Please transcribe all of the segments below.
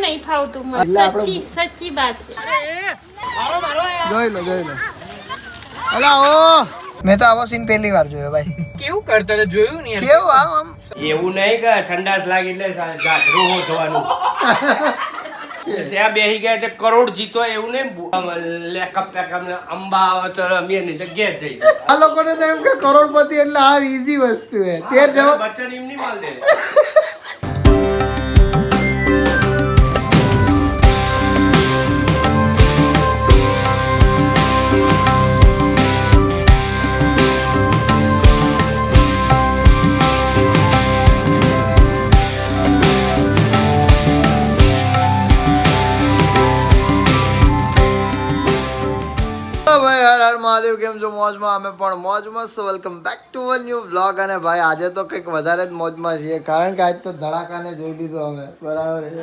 नहीं फावतू सच्ची सच्ची बात જોઈ લો અલા ઓ મેં તો આવો સીન પહેલી વાર જોયો ભાઈ કેવું કરતા હતા જોયું ને કેવું આમ એવું નહીં કે સંડાસ લાગી એટલે જાગરું હો થવાનું ત્યાં બેસી ગયા એટલે કરોડ જીતો એવું નહીં લેકઅપ પેકઅપ અંબા આવે તો અમે એની જગ્યાએ જઈ આ લોકોને તો એમ કે કરોડપતિ એટલે આ ઈઝી વસ્તુ છે તે જવાબ બચ્ચન એમ નહીં માલ દે ભાઈ હર હર મહાદેવ કેમ છો મોજમાં અમે પણ મોજમાં welcome back to a new vlog અને ભાઈ આજે તો કંઈક વધારે જ મોજમાં છીએ કારણ કે આજ તો ધડાકાને જોઈ લીધો અમે બરાબર છે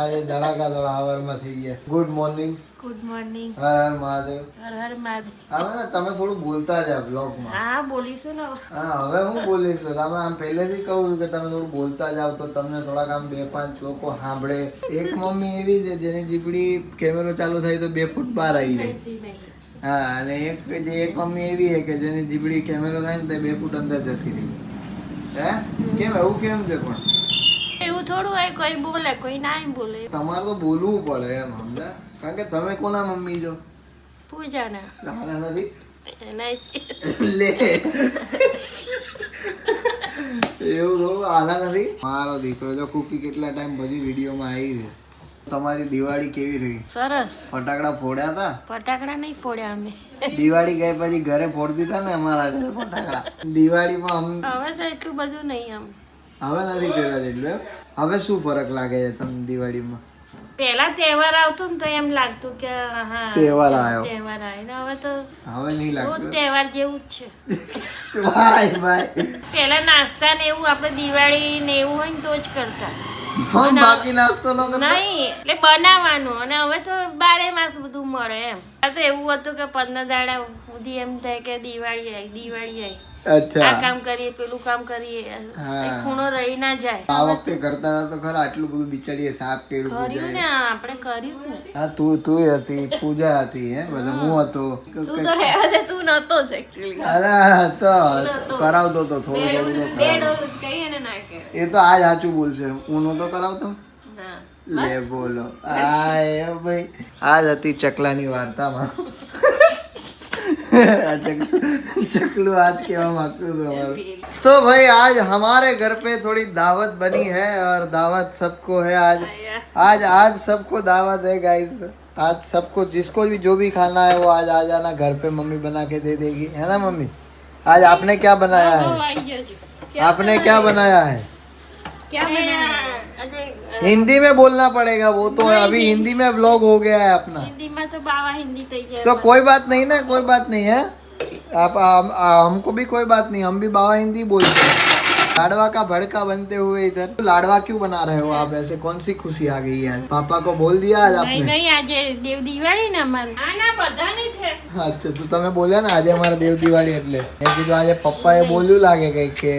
આજે ધડાકા હવારમાં થઈ ગયા ગુડ મોર્નિંગ गुड मॉर्निंग હર હર મહાદેવ हर हर महादेव હવે ને તમે થોડું બોલતા જાવ વ્લોગમાં हाँ बोलीશું ને હા હવે હું બોલીશ તમે આમ પહેલેથી કહું છું કે તમે થોડું બોલતા જાવ તો તમને થોડાક આમ 2-5 લોકો સાંભળે એક મમ્મી એવી છે જેની જીબડી કેમેરો ચાલુ થાય તો 2 ફૂટ બહાર આવી જાય હા અને એક મમ્મી એવી છે કે જેની જીબડી કેમેરો થાય ને તો 2 ફૂટ અંદર જતી રહી હે કેમ એવું કેમ છે પણ એવું થોડું હોય કોઈ બોલે કોઈ ના બોલે તમારે તો બોલવું પડે એમ સમજા કારણ કે તમે કોના મમ્મી છો પૂજા ના તારા નથી नहीं લે એવું થોડું આલા નથી મારો દીકરો જો કુકી કેટલા ટાઈમ પછી વિડીયોમાં આવી છે તમારી દિવાળી કેવી રહી સરસ ફટાકડા ફોડ્યા હતા ફટાકડા નહીં ફોડ્યા અમે દિવાળી ગઈ પછી ઘરે ફોડી દીધા ને અમારા ઘરે ફટાકડા દિવાળીમાં હવે તો એટલું બધું નહીં આમ હવે નથી પેલા જેટલું એમ હવે શું ફરક લાગે છે તમને દિવાળીમાં પેલા તહેવાર આવતો ને તો એમ લાગતું કે હા તહેવાર આવ્યો તહેવાર આવે ને હવે તો હવે નહીં લાગતું તહેવાર જેવું જ છે ભાઈ ભાઈ પેલા નાસ્તા ને એવું આપણે દિવાળી ને એવું હોય ને તો જ કરતા પણ બાકી નાસ્તો ન કરતા નહીં એટલે બનાવવાનું અને હવે તો 12 માસ બધું મળે એમ આ તો એવું હતું કે 15 દાડા સુધી એમ થાય કે દિવાળી આવી અચ્છા આ કામ કરીએ પેલું કામ કરીએ ખૂણો રહી ના જાય આ વખતે કરતા હતા તો ખરા આટલું બધું બિચારીએ સાફ કર્યું કર્યું ને આપણે કર્યું ને હા તું હતી પૂજા હતી હે બધા હું હતો તું તો રહેવા દે તું નતો જ એકચ્યુઅલી અરે તો કરાવતો તો થોડું થોડું તો બે કરાવતો. ડોઝ કહીએ ને ના કે એ તો આજ સાચું બોલશે હું નતો કરાવતો ના લે બોલો આ એ ભાઈ આજ હતી ચકલાની વાર્તામાં चकलू आज केवा मांगते तो भाई आज हमारे घर पे थोड़ी दावत बनी है और दावत सबको है आज सबको दावत है गाइस आज सबको जिसको भी जो भी खाना है वो आज आ जाना घर पे मम्मी बना के दे देगी है ना मम्मी आज आपने क्या बनाया है आपने क्या बनाया है क्या बनाया हिंदी में बोलना पड़ेगा वो तो अभी हिंदी में व्लॉग हो गया है अपना हिंदी में तो बाबा हिंदी तैयार तो कोई बात नहीं ना कोई बात नहीं है आप हमको भी कोई बात नहीं हम भी बाबा हिंदी बोलते हैं लाडवा का भड़का बनते हुए इधर लाडवा क्यों बना रहे हो आप ऐसे कौन सी खुशी आ गई है पापा को बोल दिया आज आपने नहीं આજે દેવ દિવાળી ને અમારી આના બધાની છે અચ્છા તો તમે બોલ્યા ને આજે અમારા દેવ દિવાળી એટલે મેં કીધું આજે પપ્પાએ બોલ્યું લાગે કંઈક કે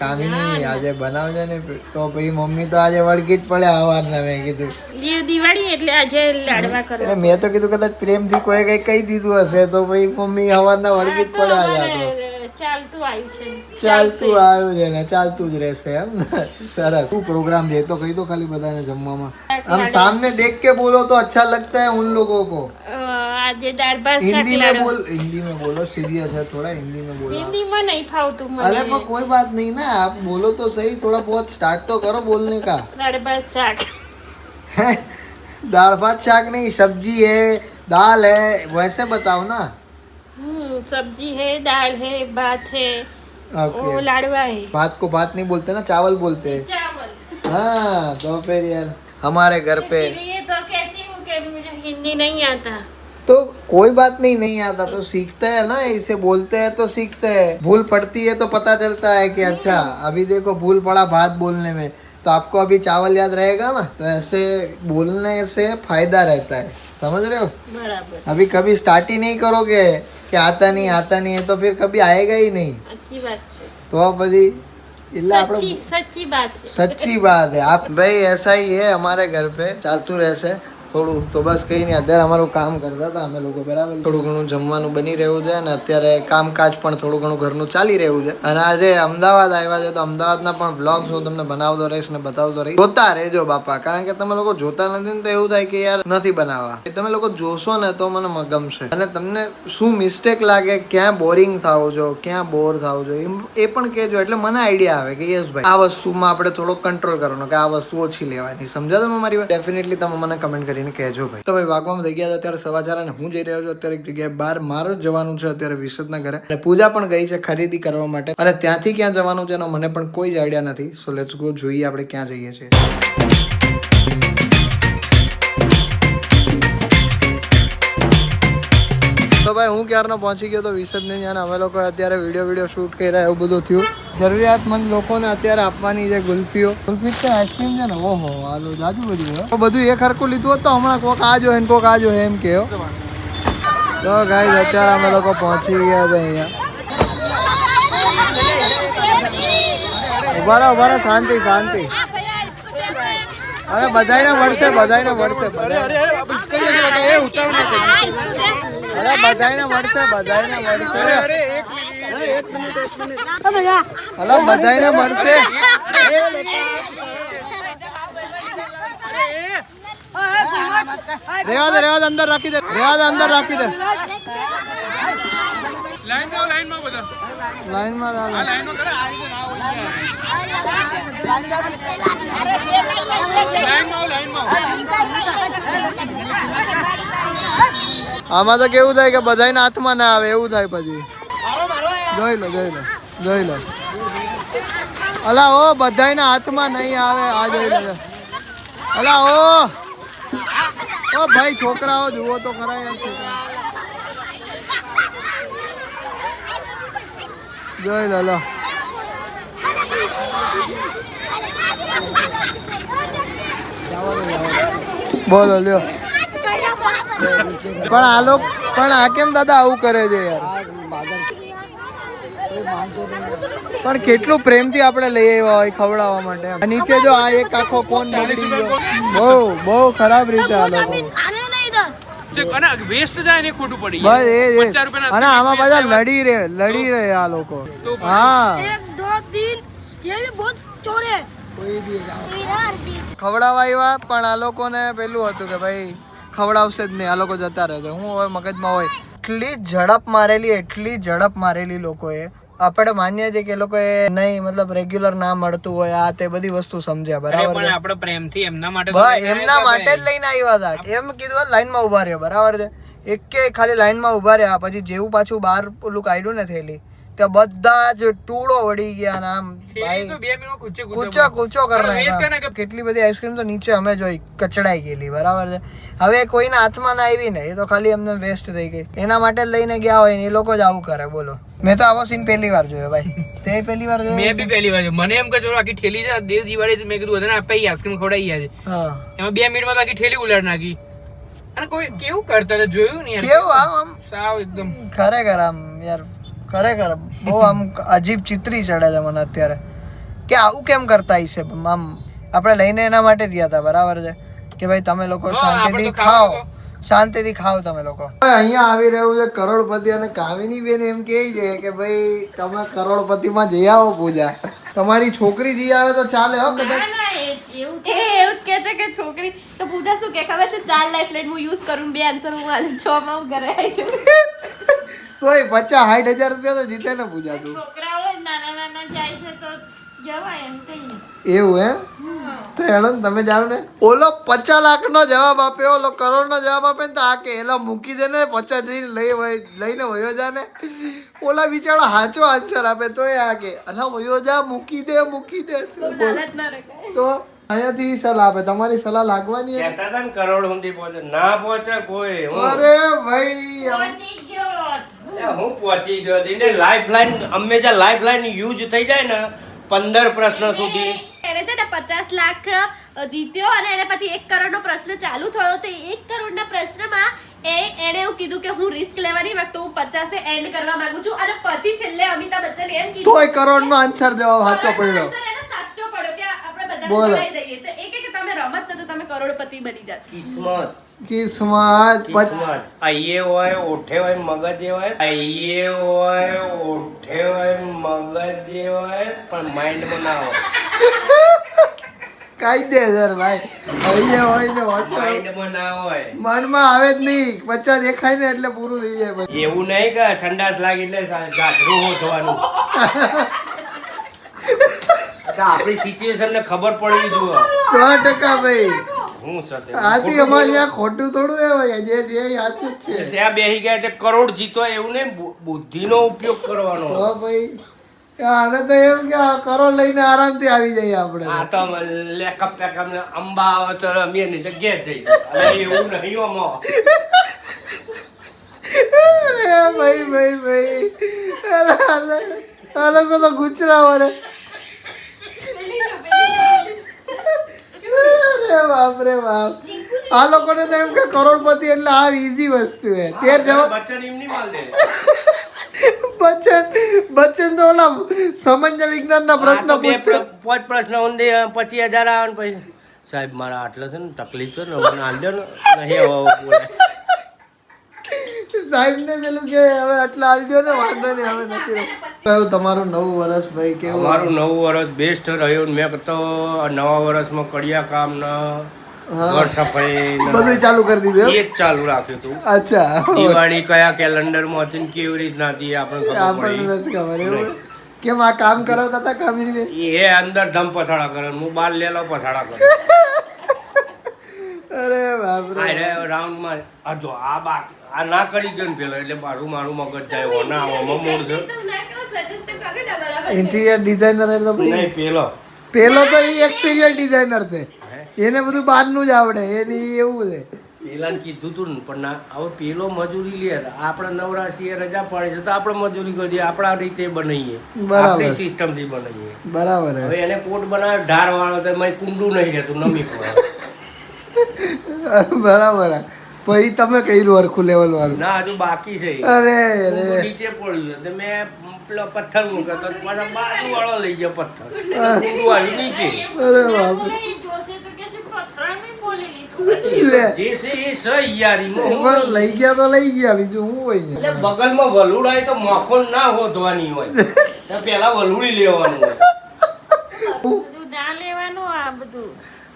કામિની આજે બનાવજે ને તો પછી મમ્મી તો આજે વળગી જ પડ્યા હવારના મેં કીધું દેવ દિવાળી એટલે આજે લાડવા કરો એટલે મેં તો કીધું કદાચ પ્રેમથી કોઈ કંઈ કહી દીધું હશે તો પછી મમ્મી હવારના વળગી જ પડ્યા હતા તો ચાલતું આવ્યું છે ચાલતું આવ્યું છે ને ચાલતું જ રહેશે એમ ને સરસ શું प्रोग्राम है तो कही दो खाली बताने जम्मा हम सामने देख के बोलो तो अच्छा लगता है उन लोगों को આજે દાળ ભાત हिंदी में बोलो सीरियस है थोड़ा हिंदी में बोलो हिंदी में नहीं फावतू अरे पर कोई बात नहीं ना आप बोलो तो सही थोड़ा बहुत स्टार्ट तो करो बोलने का दाળ ભાત શાક दाल भात शाक नहीं सब्जी है दाल है वैसे बताओ ना सब्जी है दाल है भात है ओके वो लाडवा है भात को भात नहीं बोलते ना चावल बोलते हैं चावल हाँ तो फिर यार हमारे घर पे इसलिए तो कहती हूँ कि मुझे हिंदी नहीं आता तो कोई बात नहीं आता तो सीखते हैं ना इसे बोलते हैं तो सीखते हैं भूल पड़ती है तो पता चलता है कि अच्छा अभी देखो भूल पड़ा भात बोलने में तो आपको अभी चावल याद रहेगा ना तो ऐसे बोलने से फायदा रहता है समझ रहे हो बराबर अभी कभी स्टार्ट ही नहीं करोगे कि आता नहीं है तो फिर कभी आएगा ही नहीं अच्छी बात है तो પછી એટલે આપણે सच्ची बात है सच्ची बात है आप भाई ऐसा ही है हमारे घर पे ચાલતું રહેશે થોડું તો બસ કઈ નહીં અત્યારે અમારું કામ કરતા હતા અમે લોકો બરાબર થોડું ઘણું જમવાનું બની રહ્યું છે અને અત્યારે કામકાજ પણ થોડું ઘણું ઘરનું ચાલી રહ્યું છે અને આજે અમદાવાદ આવ્યા છે તો અમદાવાદના પણ બ્લોગ્સ હું તમને બનાવતો રહીશ ને બતાવતો રહીશ જોતા રહેજો બાપા કારણ કે તમે લોકો જોતા નથી ને તો એવું થાય કે યાર નથી બનાવવા તમે લોકો જોશો ને તો મને ગમશે અને તમને શું મિસ્ટેક લાગે ક્યાં બોરિંગ થાવ છો ક્યાં બોર થાવ છો એ પણ કહેજો એટલે મને આઈડિયા આવે કે યસ ભાઈ આ વસ્તુમાં આપણે થોડો કંટ્રોલ કરવાનો કે આ વસ્તુ ઓછી લેવાની સમજો તમે મારી વાત ડેફિનેટલી તમે મને કમેન્ટ કરીને કહેજો ભાઈ તો ભાઈ વાગવામાં થઈ ગયા છે અત્યારે 4:15 અને હું જઈ રહ્યો છું અત્યારે એક જગ્યાએ બહાર મારો જ જવાનું છે અત્યારે વિશદના ઘરે અને પૂજા પણ ગઈ છે ખરીદી કરવા માટે અને ત્યાંથી ક્યાં જવાનું છે એનો મને પણ કોઈ જ આઈડિયા નથી સો લેટ્સ ગો જોઈએ આપણે ક્યાં જઈએ છીએ તો ભાઈ હું ક્યારનો પહોંચી ગયો તો વિસર્જન જ્યાં અમે લોકો અત્યારે વિડીયો શૂટ કરી રહ્યા એવું બધું થયું જરૂરિયાતમંદ લોકોને અત્યારે આપવાની છે ગુલ્ફી છે આઈસ્ક્રીમ છે ને ઓહો હાલો જાજુ બધું તો બધું એક હરખું લીધું હોત તો હમણાં કોક આજો હે કોક આજો હે એમ કહો તો ગાઈસ અત્યારે અમે લોકો પહોંચી ગયા છે અહીંયા ઉભા રહો શાંતિ શાંતિ અરે બધાને મળશે અરે બધાને મળશે હલો બધાને મળશે રેવા દે અંદર રાખી દે અંદર રાખી દે લાઈનમાં આમાં તો કેવું થાય કે બધાના હાથમાં ના આવે એવું થાય પછી જોઈ લો અલા ઓ બધાના હાથમાં નહીં આવે આ જોઈ લો અલા ઓ ભાઈ છોકરાઓ જુઓ તો ખરા યાર જોઈ લો બોલો લ્યો પણ આ કેમ દાદા આવું કરે છે યાર પણ કેટલું પ્રેમથી આપણે લઈ આવ્યા હોય ખવડાવવા માટે નીચે જો આ એક આખો કોણ બગડી ગયો બહુ ખરાબ રીતે આ લોકો અને આમાં બધા લડી રહે આ લોકો હા ખવડાવવા આવ્યા પણ આ લોકોને પેલું હતું કે ભાઈ ખવડાવશે જ નહીં આ લોકો જતા રહે હું હવે મગજમાં હોય એટલી ઝડપ મારેલી લોકોએ આપણે માનીએ છીએ કે એ લોકોએ નહીં મતલબ રેગ્યુલર ના મળતું હોય આ તે બધી વસ્તુ સમજ્યા બરાબર છે આપણે પ્રેમથી એમના માટે જ લઈને આવ્યા હતા એમ કીધું લાઈનમાં ઉભા રહ્યો બરાબર છે એક ખાલી લાઈનમાં ઉભા રહ્યા પછી જેવું પાછું બહાર ઓલું કાઢ્યું ને થયેલી ત્યાં બધા જ ટૂળો વળી ગયા ને આમ ભાઈ કૂચો કરનાર કેટલી બધી આઈસ્ક્રીમ તો નીચે અમે જોઈ કચડાઈ ગયેલી બરાબર છે હવે કોઈના હાથમાં ના આવી ને એ તો ખાલી એમને વેસ્ટ થઈ ગઈ એના માટે લઈને ગયા હોય ને એ લોકો જ આવું કરે બોલો મેં તો આવો સીન પહેલી વાર જોયો ભાઈ તે પહેલી વાર જોયો મેં બી પહેલી વાર જોયો મને એમ કે ચલો આખી ઠેલી છે દેવ દિવાળી મેં કીધું બધાને આપી આઈસ્ક્રીમ ખવડાવી ગયા છે એમાં 2 મિનિટમાં આખી ઠેલી ઉલાડ નાખી અને કોઈ કેવું કરતા હતા જોયું ને કેવું આમ સાવ એકદમ ખરેખર આમ યાર ખરેખર બહુ આમ અજીબ ચિત્રી ચડે છે મને અત્યારે કે આવું કેમ કરતા હશે આમ આપણે લઈને એના માટે ગયા હતા બરાબર છે કે ભાઈ તમે લોકો શાંતિથી ખાઓ તમે લોકો અહીંયા આવી રહ્યું છે કરોડપતિ અને કામિની બેન એમ કહે છે કે ભાઈ તમે કરોડપતિમાં જઈ આવો પૂજા તમારી છોકરી જઈ આવે તો ચાલે હો કદાચ એવું જ કે છે કે છોકરી તો પૂજા શું કે ખબર છે 4 લાઈફ લાઈન હું યુઝ કરું 2 આન્સર હું આલું 6 માં હું ઘરે આવી છું તોય 50-60 હજાર રૂપિયા તો જીતે ને પૂજા તું છોકરાઓ નાના જાય છે તો જવાય એમ કઈ એવું એમ તો હેડો ને તમે જાઓ ને ઓલો 50 લાખનો જવાબ આપ્યો ઓલો કરોડનો જવાબ આપે ને તો આ કે એલા મૂકી દે ને 50 લઈને વયો જા ને ઓલા બિચારો સાચો આન્સર આપે તો આ કે અલા વયો જા મૂકી દે તો અહીંયાથી સલાહ આપે તમારી સલાહ લાગવાની કહેતા હતા ને કરોડ સુધી પહોંચે ના પહોંચે કોઈ અરે ભાઈ હું પહોંચી ગયો એને લાઈફલાઈન હંમેશા લાઈફલાઈન યુઝ થઈ જાય ને 15 પ્રશ્ન સુધી એને છે ને 50 લાખ જીત્યો અને એને પછી 1 કરોડનો પ્રશ્ન ચાલુ થયો તો 1 કરોડના પ્રશ્નમાં એને એવું કીધું કે હું રિસ્ક લેવાની વાત તો હું 50 એન્ડ કરવા માંગુ છું અને પછી છેલ્લે અમિતાભ બચ્ચન એમ કીધું તોય કરોડનો આન્સર જવાબ સાચો પડ્યો. એને સાચો પડ્યો કે આપણે બધાને બોલો. જણાવી દઈએ તો એ કે તમે રમત તો તમે કરોડપતિ બની જાત. કિસ્મત કિસ્મત કિસ્મત અયે હોય ઓઠે હોય મગજે હોય અયે હોય ઓઠે હોય મગજે હોય પણ માઇન્ડમાં ના હોય. કાયદેસર ભાઈ અહીંયા હોય ને હોટલ માઇન્ડમાં ના હોય. મનમાં આવે જ નહીં. બચ્ચા દેખાય ને એટલે પૂરું થઈ જાય પછી. એવું નહીં કે સંડાસ લાગી એટલે જાગરૂક થવાનું. આપણી સિચ્યુએશન ને ખબર પડવી જોઈએ. 100% ભાઈ. હું સાથે આથી અમારે ત્યાં ખોટું થોડું એ હોય જે જે સાચું જ છે. ત્યાં બેસી ગયા એટલે કરોડ જીતો એવું નહીં, બુદ્ધિનો ઉપયોગ કરવાનો. તો ભાઈ આને તો એમ કે આ કરો લઈને આરામથી આવી જઈએ આપણે. આ તો લેકઅપ પેકઅપ ને અંબા આવે તો અમે એની જગ્યાએ જઈ અને એવું નહીં આમાં. અરે ભાઈ આ લોકો તો ગુચરા વરે. અરે બાપ રે બાપ. આ લોકોને તો એમ કે કરોડપતિ એટલે આ ઈઝી વસ્તુ છે. તે જવાબ બચ્ચન એમ નહીં માલ દે. બચ્ચન તો ઓલા સામાન્ય વિજ્ઞાનના પ્રશ્ન આ તો બે પૂછશે. પાંચ પ્રશ્ન ઊંધે 25,000 આવે ને પછી સાહેબ મારા આટલો છે ને તકલીફ છે ને મને આલજો ને નહીં હવે બોલે. સાહેબ ને પેલું કે હવે આટલા આલજો ને વાંધો નહીં હવે નથી રહ્યું. કયું તમારું નવું વર્ષ ભાઈ કેવું? અમારું નવું વર્ષ બેસ્ટ રહ્યું. મેં તો નવા વર્ષમાં કડિયા કામ ને ઘર સફાઈ ને બધું ચાલુ કરી દીધું એ એમ? જ ચાલુ રાખ્યું હતું. અચ્છા દિવાળી કયા કેલેન્ડર માં હતી ને કેવી રીતના હતી આપણે ખબર આપણને પડી. નથી ખબર એવું કેમ આ કામ કરાવતા હતા કામીની બેન? એ અંદર ધમ પછાડા કરે ને હું બાર લેલો પછાડા કરે. અરે બાપ રે. આ રાઉન્ડ માં આ જો આ બાકી આ ના કરી ગયો ને પેલો એટલે મારું મગજ જાય હોના આવામાં મોડ છે. તો ના કહો સજેસ્ટ તો કરો ને બરાબર. ઇન્ટિરિયર ડિઝાઇનર એટલે તો નહીં પેલો પેલો તો એ એક્સપિરિયર ડિઝાઇનર છે. એને બધું બહારનું જ આવડે. એની એવું છે. પેલાને કીધું તું ને પણ ના હવે પેલો મજૂરી લે આપણે નવરાશીએ રજા પાડે છે તો આપણે મજૂરી કરીએ આપણા રીતે બનાવીએ બરાબર. આપણી સિસ્ટમ થી બનાવીએ. બરાબર હવે એને કોટ બનાવે ઢાર વાળો તો મેં કુંડું નહીં રહેતું નમી પડે. બરાબર. પછી તમે કર્યું હરખું લેવલ વાળું? ના હજુ બાકી છે. અરે કુંડું અરે નીચે પડ્યું છે તો મેં પેલો પથ્થર મૂક્યો તો પાછા બાજુ વાળો લઈ ગયો પથ્થર કુંડું આવ્યું નીચે. અરે બાપ રે. જોશે તો કે છે પથરાની બોલી લીધું. લે જે છે એ સહી યારીમાં હું પણ લઈ ગયા તો લઈ ગયા બીજું શું હોય છે? એટલે બગલમાં વલુડાય તો માખણ ના હોધવાની હોય તો પેલા વલુડી લેવાનું હોય. બધું ના લેવાનું આ બધું.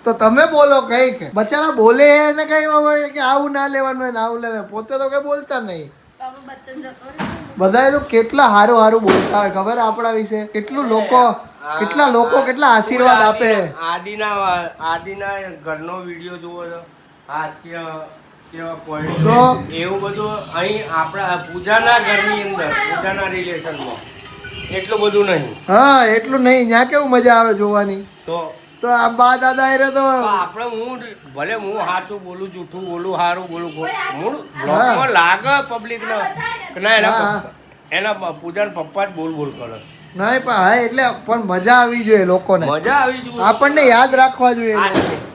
તો તમે બોલો કઈક. બચારા બોલે એને કઈ હોય કે આવું ના લેવાનું હોય ને આવું લેવાનું. પોતે તો કઈ બોલતા નહીં. બાબુ બચ્ચન જતો રહ્યો. બધા તો કેટલા હારું હારું બોલતા હોય ખબર આપણા વિશે? કેટલા લોકો કેટલા આશીર્વાદ આપે. આદિના ઘરનો વિડીયો જુઓ છો હાસ્ય કેવા તો? પોઈન્ટ એવું બધું અહીં આપણા પૂજાના ઘરની અંદર પૂજાના રિલેશનમાં એટલું બધું નહીં. હા એટલું નહીં. ત્યાં કેવું મજા આવે જોવાની. તો આ બા દાદા એ તો તો આપણે હું ભલે હું સાચું બોલું જૂઠું બોલું સારું બોલું હું બ્લોગમાં લાગે પબ્લિક ને ના એના પૂજાના પપ્પા જ બોલ કરે. નહીં પણ હા એટલે પણ મજા આવી જોઈએ લોકોને. મજા આવી જોઈએ. આપણને યાદ રાખવા જોઈએ.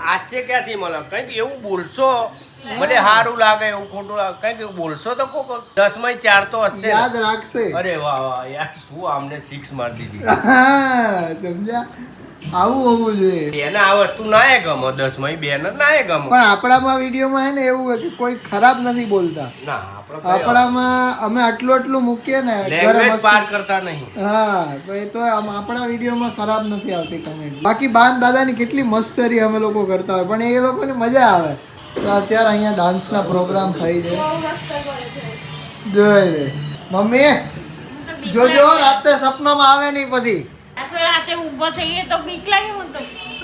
હાસ્ય ક્યાંથી મળે? કંઈક એવું બોલશો ભલે સારું લાગે એવું ખોટું લાગે કંઈક એવું બોલશો તો કોક 10 માં 4 તો હશે. યાદ રાખશે. અરે વાહ વાહ યાર શું આમને 6 મારી દીધી. હા સમજ્યા? આવું હોવું જોઈએ. બેને આ વસ્તુ ના ગમે 10 માં બેને ના ગમે પણ આપણામાં વિડીયોમાં હે ને એવું હોય કે કોઈ ખરાબ નથી બોલતા. ના આપણામાં અમે આટલું મૂકીએ ને લેંગ્વેજ પાર કરતા નહીં. હા તો એ તો આપણા વિડીયોમાં ખરાબ નથી આવતી કમેન્ટ. બાકી બાન દાદાની કેટલી મસ્તરી અમે લોકો કરતા હોય પણ એ લોકોને મજા આવે. તો અત્યારે અહીંયા ડાન્સના પ્રોગ્રામ થઈ છે. બહુ મસ્ત કરે છે. જોઈ રે મમ્મી જોજો રાતે સપનામાં આવે નહીં પછી. આપણે રાતે ઊભો થઈએ તો બીક લાગે મને તો.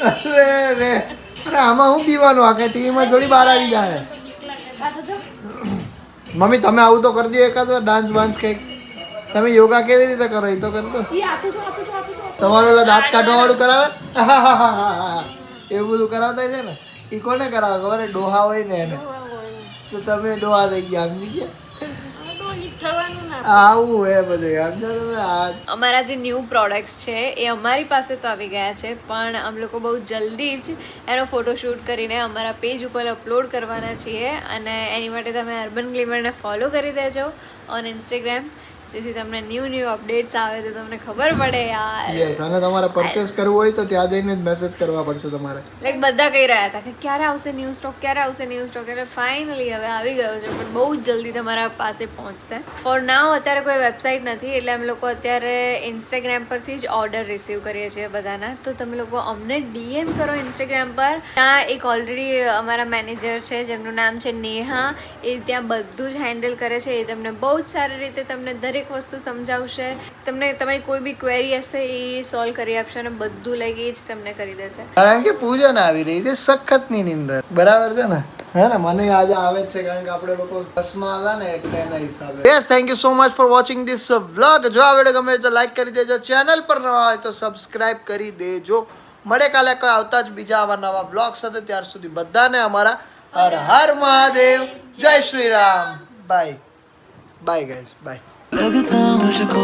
અરે રે અરે આમાં હું પીવાનું આ કઈ ટીવીમાં થોડી બહાર આવી જાય. આ તો જો. મમ્મી તમે આવું તો કરી દો એકાદ વાર ડાન્સ બાન્સ કંઈક. તમે યોગા કેવી રીતે કરો એ તો કરી દો. ઈ આતું જો. તમારું ઓલા દાંત કાઢવા વાળું કરાવે એવું બધું કરાવતા છે ને. એ કોને કરાવે ખબર? ડોહા હોય ને એને. તો તમે ડોહા થઈ ગયા સમજી ગયા? હવે તો ઈ થવાનું ના. આવું હે બધું સમજો તમે આ અમારા જે ન્યૂ પ્રોડક્ટ્સ છે એ અમારી પાસે તો આવી ગયા છે, પણ અમે લોકો બહુ જલ્દી જ એનો ફોટોશૂટ કરીને અમારા પેજ ઉપર અપલોડ કરવાના છીએ, અને એની માટે તમે અર્બન ગ્લિમરને ફોલો કરી દેજો ઓન ઇન્સ્ટાગ્રામ, જેથી તમને ન્યૂ અપડેટ્સ આવે તો તમને ખબર પડે યાર. યસ, અને તમારે પરચેસ કરવું હોય તો ત્યાં જઈને જ મેસેજ કરવા પડશે તમારે. લાઈક બધા કહી રહ્યા હતા કે ક્યારે આવશે ન્યૂ સ્ટોક, ક્યારે આવશે ન્યૂ સ્ટોક, એટલે ફાઇનલી હવે આવી ગયો છે, પણ બહુ જ જલ્દી તમારા પાસે પહોંચશે. ફોર નાઉ અત્યારે કોઈ વેબસાઇટ નથી, એટલે અમે લોકો અત્યારે ઇન્સ્ટાગ્રામ પરથી જ ઓર્ડર રિસીવ કરીએ છીએ બધાના, તો તમે લોકો અમને ડીએમ કરો ઇન્સ્ટાગ્રામ પર. ત્યાં એક ઓલરેડી અમારા મેનેજર છે જેમનું નામ છે નેહા, એ ત્યાં બધું જ હેન્ડલ કરે છે, એ તમને બહુ જ સારી રીતે તમને દરેક વસ્તુ સમજાવશે, તમને તમારી કોઈ બી ક્વેરી હશે એ સોલ્વ કરી આપશે, અને બધું લઈ ગઈ જ તમને કરી દેશે. કારણ કે પૂજન આવી રહી છે સખતની નીંદર, બરાબર છે ને? હે ને, મને આજે આવે જ છે કારણ કે આપણે લોકો બસમાં આવ્યા ને એટલે એના હિસાબે. Yes, thank you so much for watching this vlog. જો આ વિડીયો ગમે તો લાઈક કરી દેજો, ચેનલ પર નવા હોય તો સબસ્ક્રાઇબ કરી દેજો. મળે કાલે કોઈ આવતા જ બીજા આવા નવા વ્લોગ સાથે. ત્યાર સુધી બધાને અમારા હર હર મહાદેવ, જય Shri Ram, bye bye guys, bye. लगता मुझको